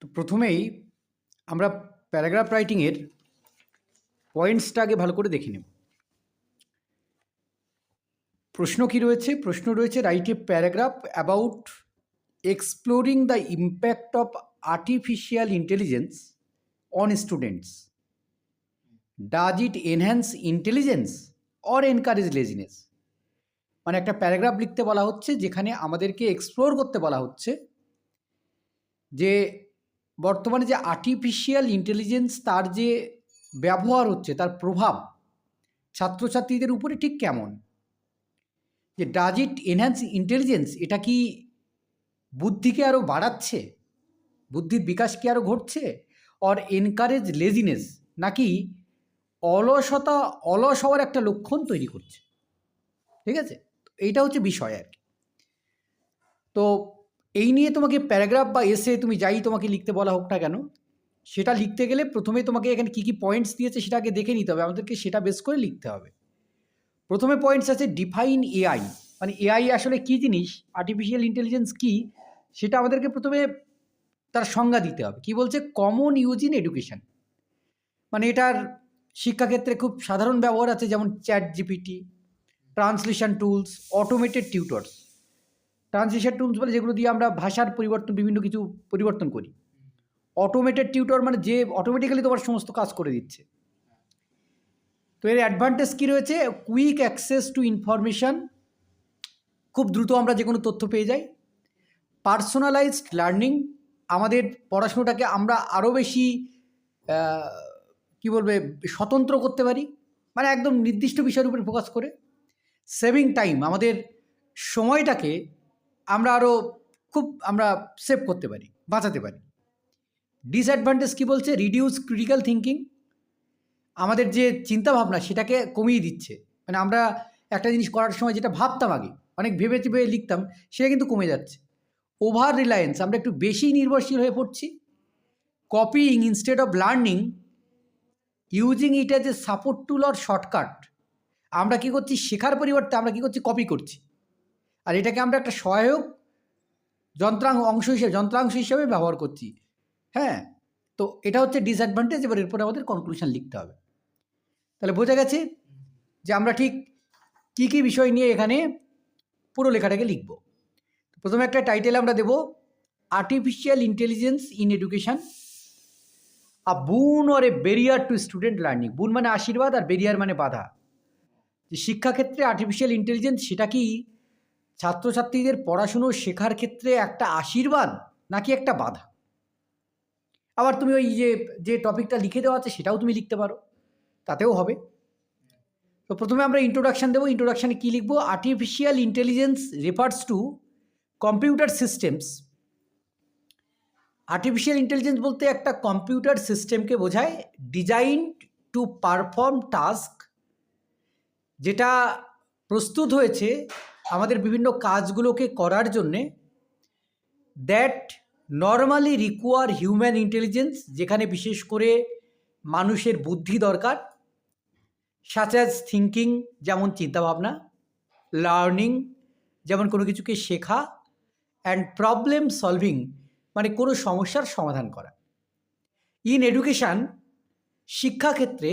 তো প্রথমেই আমরা প্যারাগ্রাফ রাইটিংয়ের পয়েন্টসটা আগে ভালো করে দেখে নেব। প্রশ্ন কি রয়েছে? প্রশ্ন রয়েছে, write a paragraph about exploring the impact of artificial intelligence on students. Does it enhance intelligence or encourage laziness? মানে একটা প্যারাগ্রাফ লিখতে বলা হচ্ছে যেখানে আমাদেরকে এক্সপ্লোর করতে বলা হচ্ছে যে বর্তমানে যে আর্টিফিশিয়াল ইন্টেলিজেন্স তার যে ব্যবহার হচ্ছে, তার প্রভাব ছাত্রছাত্রীদের উপরে ঠিক কেমন। যে ডাজ ইট এনহ্যান্স ইন্টেলিজেন্স, এটা কি বুদ্ধিকে আরও বাড়াচ্ছে, বুদ্ধির বিকাশ কি আরও ঘটছে, অর এনকারেজ লেজিনেস, নাকি অলস হওয়ার একটা লক্ষণ তৈরি করছে। ঠিক আছে, এইটা হচ্ছে বিষয় আর কি। তো এই নিয়ে তোমাকে প্যারাগ্রাফ বা এসে তুমি যাই তোমাকে লিখতে বলা হোক না কেন, সেটা লিখতে গেলে প্রথমে তোমাকে এখানে কী কী পয়েন্টস দিয়েছে সেটা আগে দেখে নিতে হবে, আমাদেরকে সেটা বেস করে লিখতে হবে। প্রথমে পয়েন্টস আছে ডিফাইন এআই, মানে এআই আসলে কী জিনিস, আর্টিফিশিয়াল ইন্টেলিজেন্স কী, সেটা আমাদেরকে প্রথমে তার সংজ্ঞা দিতে হবে। কি বলছে? কমন ইউজ ইন এডুকেশন, মানে এটার শিক্ষাক্ষেত্রে খুব সাধারণ ব্যবহার আছে, যেমন chat GPT, translation tools, automated tutors. Translation tools বলে যেগুলো দিয়ে আমরা ভাষার পরিবর্তন, বিভিন্ন কিছু পরিবর্তন করি। অটোমেটেড টিউটর মানে যে অটোমেটিক্যালি তোমার সমস্ত কাজ করে দিচ্ছে। তো এর অ্যাডভান্টেজ কী রয়েছে? কুইক অ্যাক্সেস টু ইনফরমেশান, খুব দ্রুত আমরা যে কোনো তথ্য পেয়ে যাই। পার্সোনালাইজড লার্নিং, আমাদের পড়াশুনোটাকে আমরা আরও বেশি কি বলবে স্বতন্ত্র করতে পারি, মানে একদম নির্দিষ্ট বিষয়ের উপরে ফোকাস করে। সেভিং টাইম, আমাদের সময়টাকে আমরা আরও আমরা সেভ করতে পারি, বাঁচাতে পারি। ডিসঅ্যাডভান্টেজ কী বলছে? রিডিউস ক্রিটিক্যাল থিঙ্কিং, আমাদের যে চিন্তাভাবনা সেটাকে কমিয়ে দিচ্ছে। মানে আমরা একটা জিনিস করার সময় যেটা ভাবতাম আগে, অনেক ভেবে চেপে লিখতাম, সেটা কিন্তু কমে যাচ্ছে। ওভার রিলায়েন্স, আমরা একটু বেশি নির্ভরশীল হয়ে পড়ছি। Copying instead of learning, using it as a support tool or shortcut, আমরা কী করছি? শেখার পরিবর্তে আমরা কী করছি? কপি করছি, আর এটাকে আমরা একটা সহায়ক যন্ত্রাংশ হিসেবে ব্যবহার করছি। হ্যাঁ, তো এটা হচ্ছে ডিসঅ্যাডভান্টেজ। এবার এরপরে আমাদের কনক্লুশন লিখতে হবে। তাহলে বোঝা গেছে যে আমরা ঠিক কী কী বিষয় নিয়ে এখানে পুরো লেখাটাকে লিখব। প্রথমে একটা টাইটেল আমরা দেব, artificial intelligence in education, a boon or a barrier to student learning. Boon মানে আশীর্বাদ, আর বেরিয়ার মানে বাধা। যে শিক্ষাক্ষেত্রে আর্টিফিশিয়াল ইন্টেলিজেন্স সেটা কি ছাত্রছাত্রীদের পড়াশুনো শেখার ক্ষেত্রে একটা আশীর্বাদ নাকি একটা বাধা? আবার তুমি ওই যে টপিকটা লিখে দেওয়া আছে সেটাও তুমি লিখতে পারো, তাতেও হবে। তো প্রথমে আমরা ইন্ট্রোডাকশান দেবো। ইন্ট্রোডাকশানে কী লিখবো? Artificial intelligence refers to computer systems. Artificial intelligence বলতে একটা কম্পিউটার সিস্টেমকে বোঝায়, ডিজাইন টু পারফর্ম টাস্ক, যেটা প্রস্তুত হয়েছে আমাদের বিভিন্ন কাজগুলোকে করার জন্যে, that normally require human intelligence, যেখানে বিশেষ করে মানুষের বুদ্ধি দরকার, সাচ অ্যাজ থিঙ্কিং, যেমন চিন্তাভাবনা, লার্নিং, যেমন কোনো কিছুকে শেখা, অ্যান্ড প্রবলেম সলভিং, মানে কোনো সমস্যার সমাধান করা। ইন এডুকেশান, শিক্ষাক্ষেত্রে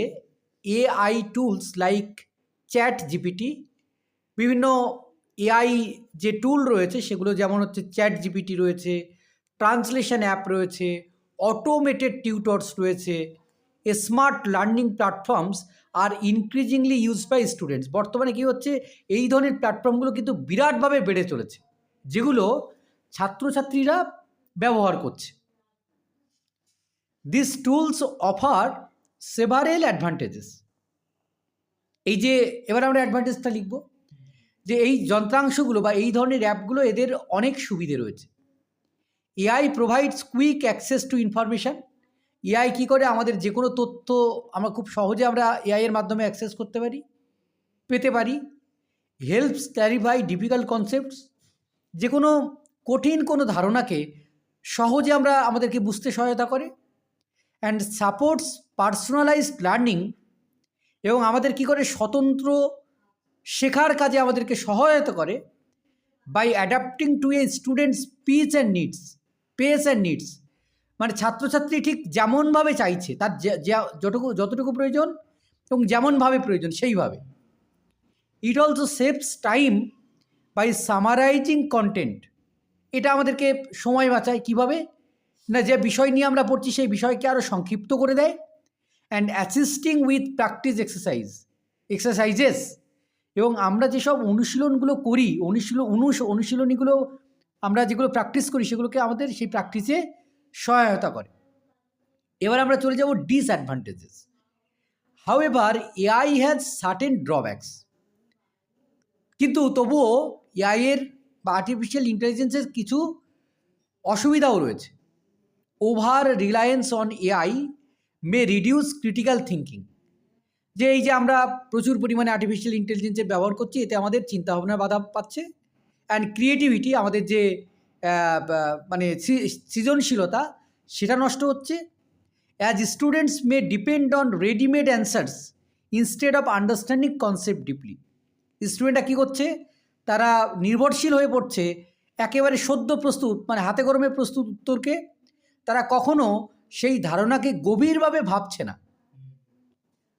AI tools like ChatGPT, বিভিন্ন এআই যে টুল রয়েছে সেগুলো যেমন হচ্ছে চ্যাট জিপিটি রয়েছে, ট্রান্সলেশন অ্যাপ রয়েছে, অটোমেটেড টিউটরস রয়েছে, স্মার্ট লার্নিং প্ল্যাটফর্মস আর ইনক্রিজিংলি ইউজড বাই স্টুডেন্টস। বর্তমানে কী হচ্ছে? এই ধরনের প্ল্যাটফর্মগুলো কিন্তু বিরাটভাবে বেড়ে চলেছে, যেগুলো ছাত্রছাত্রীরা ব্যবহার করছে। This tools offer several advantages. এই যে এবার আমরা অ্যাডভান্টেজটা লিখব, যে এই যন্ত্রাংশগুলো বা এই ধরনের অ্যাপগুলো, এদের অনেক সুবিধে রয়েছে। AI provides quick access to information. AI কী করে? আমাদের যে কোনো তথ্য আমরা খুব সহজে আমরা এআইয়ের মাধ্যমে অ্যাক্সেস করতে পারি, পেতে পারি। হেল্পস ক্ল্যারিফাই ডিফিকাল্ট কনসেপ্টস, যে কোনো কঠিন কোনো ধারণাকে সহজে আমাদেরকে বুঝতে সহায়তা করে। অ্যান্ড সাপোর্টস পার্সোনালাইজড লার্নিং, এবং আমাদের কী করে? স্বতন্ত্র শেখার কাজে আমাদেরকে সহায়তা করে। By adapting to a student's pace and needs, মানে ছাত্রছাত্রী ঠিক যেমনভাবে চাইছে, তার যতটুকু প্রয়োজন এবং যেমনভাবে প্রয়োজন সেইভাবে। It also saves time by summarising content. এটা আমাদেরকে সময় বাঁচায়। কীভাবে? না, যে বিষয় নিয়ে আমরা পড়ছি সেই বিষয়কে আরও সংক্ষিপ্ত করে দেয়। And assisting with practice exercises. এবং আমরা যেসব অনুশীলনগুলো করি, অনুশীলনীগুলো আমরা যেগুলো প্র্যাকটিস করি, সেগুলোকে আমাদের সেই প্র্যাকটিসে সহায়তা করে। এবার আমরা চলে যাব disadvantages. However AI has certain drawbacks. কিন্তু তবুও এআইয়ের বা আর্টিফিশিয়াল ইন্টেলিজেন্সের কিছু অসুবিধাও রয়েছে। Over Reliance on AI May reduce critical thinking. যে এই যে আমরা প্রচুর পরিমাণে আর্টিফিশিয়াল ইন্টেলিজেন্সের ব্যবহার করছি, এতে আমাদের চিন্তাভাবনায় বাধা পাচ্ছে। অ্যান্ড ক্রিয়েটিভিটি, আমাদের যে মানে সৃজনশীলতা, সেটা নষ্ট হচ্ছে। As students May depend on readymade answers instead of understanding concept deeply. স্টুডেন্টরা কী করছে? তারা নির্ভরশীল হয়ে পড়ছে একেবারে সদ্য প্রস্তুত, মানে হাতে গরমে প্রস্তুত উত্তরকে। তারা কখনো সেই ধারণাকে গভীরভাবে ভাবছে না।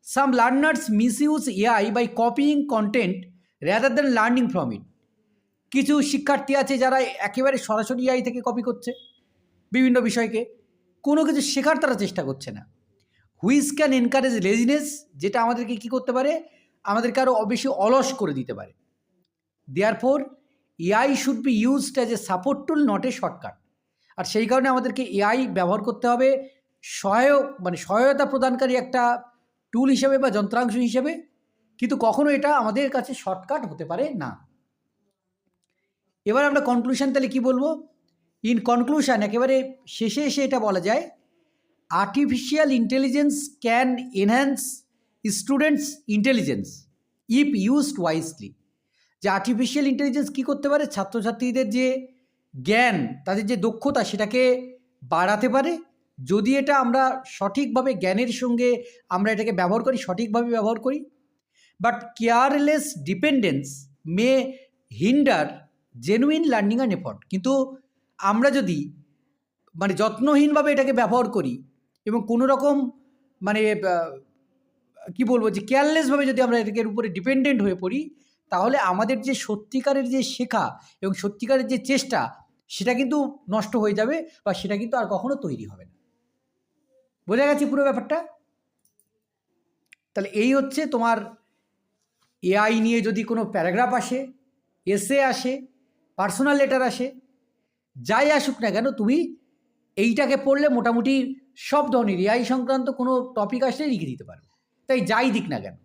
Some learners misuse AI by copying content rather than learning from it. কিছু শিক্ষার্থী আছে যারা একেবারে সরাসরি এআই থেকে কপি করছে বিভিন্ন বিষয়কে, কোনো কিছু শেখার তারা চেষ্টা করছে না। হুইচ ক্যান এনকারেজ লেজিনেস, যেটা আমাদেরকে কী করতে পারে? আমাদেরকে আরও বেশি অলস করে দিতে পারে। Therefore AI should be used as a support tool, not a shortcut. আর সেই কারণে আমাদেরকে এআই ব্যবহার করতে হবে সহায়তা প্রদানকারী একটা টুল হিসেবে বা যন্ত্রাংশ হিসেবে, কিন্তু কখনো এটা আমাদের কাছে শর্টকাট হতে পারে না। এবার আমরা কনক্লুশন তাহলে কী বলবো? ইন কনক্লুশন, একেবারে শেষে এসে এটা বলা যায়, artificial intelligence can enhance students intelligence if used wisely. যে আর্টিফিশিয়াল ইন্টেলিজেন্স কী করতে পারে? ছাত্রছাত্রীদের যে জ্ঞান, তাদের যে দক্ষতা, সেটাকে বাড়াতে পারে যদি এটা আমরা সঠিকভাবে জ্ঞানের সঙ্গে আমরা এটাকে ব্যবহার করি, সঠিকভাবে ব্যবহার করি। But careless dependence May hinder genuine learning and effort. কিন্তু আমরা যদি যত্নহীনভাবে এটাকে ব্যবহার করি এবং কোনো রকম কী বলবো, যে কেয়ারলেসভাবে যদি আমরা এটাকে উপরে ডিপেন্ডেন্ট হয়ে পড়ি, তাহলে আমাদের যে সত্যিকারের যে শেখা এবং সত্যিকারের যে চেষ্টা, সেটা কিন্তু নষ্ট হয়ে যাবে, বা সেটা কিন্তু আর কখনো তৈরি হবে না। বোঝা গেছে পুরো ব্যাপারটা? তাহলে এই হচ্ছে তোমার এআই নিয়ে যদি কোনো প্যারাগ্রাফ আসে, এসে আসে, পার্সোনাল লেটার আসে, যাই আসুক না কেন, তুমি এইটাকে পড়লে মোটামুটি সব ধরনের এআই সংক্রান্ত কোনো টপিক আসলে লিখে দিতে পারবে, তাই যাই দিক না কেন।